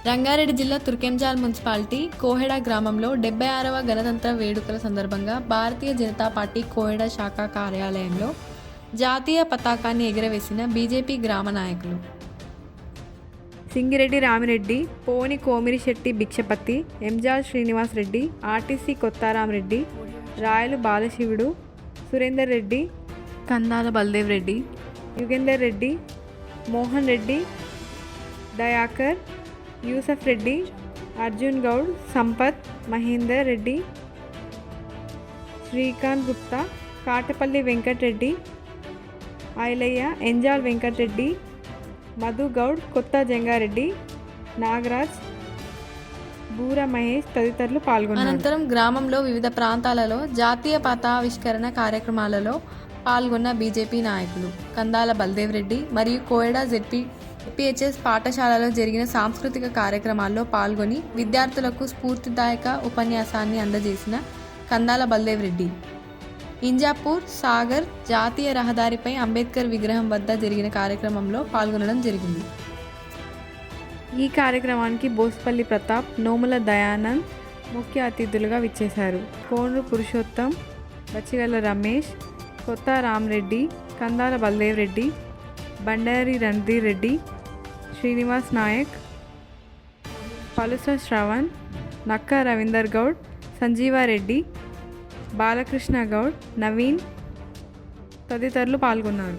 రంగారెడ్డి జిల్లా తుర్కెంజాల్ మున్సిపాలిటీ కోహెడ గ్రామంలో 76వ గణతంత్ర వేడుకల సందర్భంగా భారతీయ జనతా పార్టీ కోహెడ శాఖ కార్యాలయంలో జాతీయ పతాకాన్ని ఎగురవేసిన బీజేపీ గ్రామ నాయకులు సింగిరెడ్డి రామిరెడ్డి, పోని కోమిరిశెట్టి భిక్షపతి, ఎంజాల్ శ్రీనివాస్ రెడ్డి, ఆర్టీసీ కొత్తారామరెడ్డి, రాయలు బాలశివుడు, సురేందర్ రెడ్డి, కందాల బల్దేవ్ రెడ్డి, యుగేందర్ రెడ్డి, మోహన్ రెడ్డి, దయాకర్, యూసఫ్ రెడ్డి, అర్జున్ గౌడ్, సంపత్, మహేందర్ రెడ్డి, శ్రీకాంత్ గుప్తా, కాటపల్లి వెంకటరెడ్డి, ఐలయ్య, ఎంజాల్ వెంకటరెడ్డి, మధు గౌడ్, కొత్త జంగారెడ్డి, నాగరాజ్, బూర మహేష్ తదితరులు పాల్గొన్నారు. అనంతరం గ్రామంలో వివిధ ప్రాంతాలలో జాతీయ పతావిష్కరణ కార్యక్రమాలలో పాల్గొన్న బీజేపీ నాయకులు కందాల బల్దేవ్ రెడ్డి మరియు కోయడా జెడ్పీహెచ్ఎస్ పాఠశాలలో జరిగిన సాంస్కృతిక కార్యక్రమాల్లో పాల్గొని విద్యార్థులకు స్ఫూర్తిదాయక ఉపన్యాసాన్ని అందజేసిన కందాల బల్దేవ్ రెడ్డి ఇంజాపూర్ సాగర్ జాతీయ రహదారిపై అంబేద్కర్ విగ్రహం వద్ద జరిగిన కార్యక్రమంలో పాల్గొనడం జరిగింది. ఈ కార్యక్రమానికి బోస్పల్లి ప్రతాప్, నోముల దయానంద్ ముఖ్య అతిథులుగా విచ్చేశారు. కోండ్రు పురుషోత్తం, బచ్చిగల్ల రమేష్, కొత్త రామరెడ్డి, కందాల బల్దేవ్ రెడ్డి, బండారి రణధీర్ రెడ్డి, శ్రీనివాస్ నాయక్, పలుస శ్రవణ్, నక్క రవీందర్ గౌడ్, సంజీవారెడ్డి, బాలకృష్ణ గౌడ్, నవీన్ తదితరులు పాల్గొన్నారు.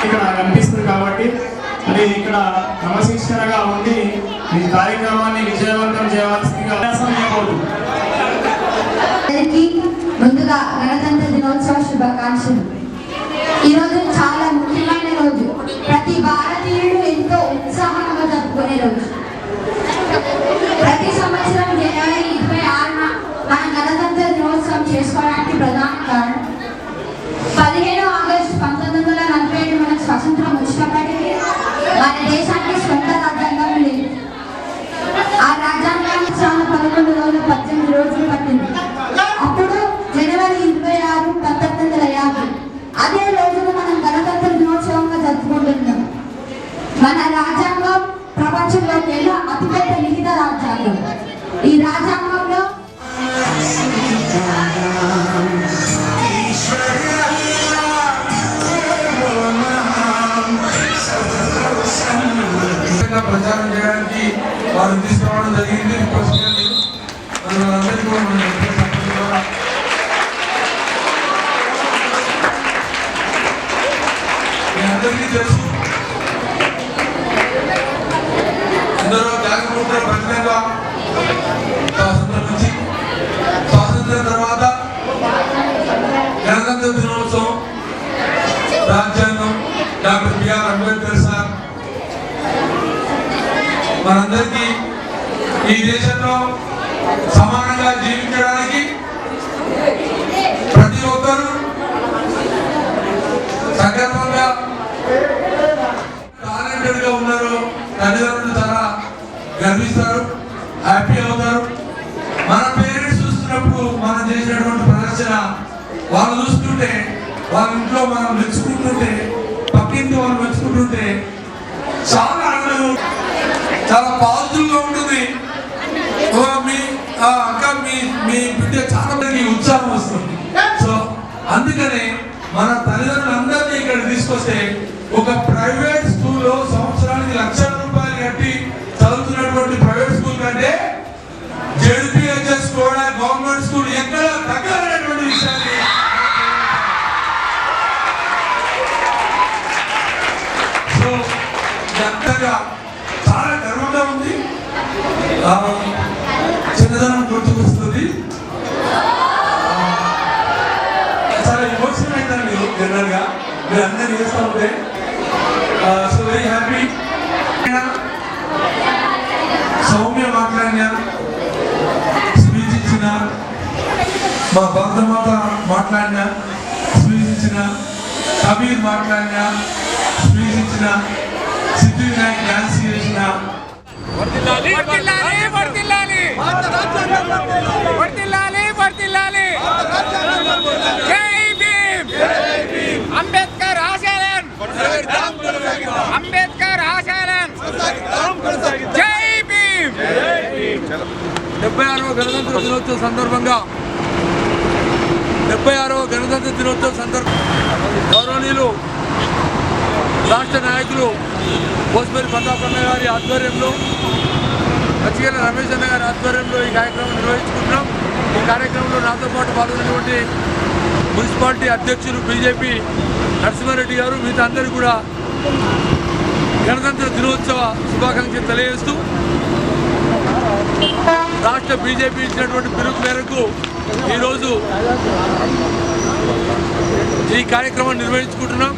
ఇక్కడ కనిపిస్తుంది కాబట్టి అది ఇక్కడ క్రమశిక్షణగా ఉండి ఈ కార్యక్రమాన్ని విజయవంతం చేయవలసిందిగా ముందుగా గణతంత్ర దినోత్సవ శుభాకాంక్షలు. ఈరోజు చాలా ముఖ్యమైన రోజు, ప్రతి భారతీయుడు ఎంతో ఉత్సాహంగా జరుపుకునే రోజు. ప్రతి సంవత్సరం జనవరి 26న మన గణతంత్ర దినోత్సవం చేసుకోవడానికి ప్రధాన కారణం 15 ఆగస్టు 1947 మనకు స్వతంత్రం వచ్చినప్పటికీ మన దేశానికి స్వంత రాజ్యాంగం లేదు. ఆ రాజ్యాంగానికి చాలా 11 రోజులు 18 రోజులు పట్టింది. అప్పుడు జనవరి 26, 1950 అదే రోజున మనం గణతంత్ర దినోత్సవంగా జరుపుకుంటున్నాం. మన రాజ్యాంగం ప్రపంచంలోకి అతిపెద్ద లిఖిత రాజ్యాంగం. ఈ రాజ్యాంగంలో ప్రచారం చేయడానికి వారు తీసుకోవడం జరిగింది. అందరికీ తెలుసు, ఎందరో త్యాగమూర్తుల ప్రతినిధిగా స్వాతంత్రం నుంచి స్వాతంత్రం తర్వాత గణతంత్ర దినోత్సవం రాజ్యాంగం డాక్టర్ బిఆర్ అంబేద్కర్ సార్ మనందరికీ ఈ దేశంలో సమానంగా జీవించడానికి ప్రతి ఒక్కరూ సంకల్పంగా టాలెంటెడ్ గా ఉన్నారు. తల్లిదండ్రులు చాలా గర్విస్తారు, హ్యాపీ అవుతారు. మన పేరెంట్స్ చూస్తున్నప్పుడు మనం చేసినటువంటి ప్రదర్శన వాళ్ళు చూస్తుంటే వాళ్ళ ఇంట్లో మనం మెచ్చుకుంటుంటే, పక్కింటి వాళ్ళు మెచ్చుకుంటుంటే చాలా ఆనందంగా, చాలా పాజిటివ్గా ఉంటుంది. మీ అక్క మీ బిడ్డ చాలా మందికి ఉత్సాహం వస్తుంది. సో అందుకనే మన తల్లిదండ్రులందరినీ ఇక్కడ తీసుకొస్తే ఒక ప్రైవేట్ స్కూల్లో సంవత్సరానికి లక్షల రూపాయలు కట్టి చదువుతున్నటువంటి ప్రైవేట్ స్కూల్ కంటే జెడ్పీహెచ్ఎస్ కూడా గవర్నమెంట్ స్కూల్ ఎక్కడ తగ్గలేనటువంటి విషయాన్ని సో చక్కగా చాలా గర్వంగా ఉంది. చిన్నదనం గుర్తుకొస్తుంది. చాలా ఎమోషనల్ అవుతారు మీరు జనరల్ గా, మీరు అందరూ చేస్తూ ఉంటే. So very happy. సౌమ్య మాట్లాడినా, స్పీచ్ ఇచ్చిన, మా భద్రమాత మాట్లాడినా, స్పీచ్ ఇచ్చిన, కబీర్ మాట్లాడినా, స్పీచ్ ఇచ్చిన, సిద్ధి వినాయక్ డాన్స్ చేసిన, వర్ధిల్లాలి వర్ధిల్లాలి వర్ధిల్లాలి వర్ధిల్లాలి వర్ధిల్లాలి జై భీమ్ అంబేద్కర్ ఆశయాలను అంబేద్కర్ ఆశయాలను జై భీమ్. 76వ గణతంత్ర దినోత్సవ సందర్భంగా గౌరవనీయులు రాష్ట్ర నాయకులు బోస్పల్లి ప్రతాప్ అన్న గారి ఆధ్వర్యంలో, బచ్చిగల్ల రమేష్ అన్న గారి ఆధ్వర్యంలో ఈ కార్యక్రమం నిర్వహించుకుంటున్నాం. ఈ కార్యక్రమంలో నాతో పాటు పాల్గొన్నటువంటి మున్సిపాలిటీ అధ్యక్షులు బీజేపీ నరసింహారెడ్డి గారు, మిగతా అందరూ కూడా గణతంత్ర దినోత్సవ శుభాకాంక్షలు తెలియజేస్తూ రాష్ట్ర బీజేపీ ఇచ్చినటువంటి పిలుపు మేరకు ఈరోజు ఈ కార్యక్రమం నిర్వహించుకుంటున్నాం.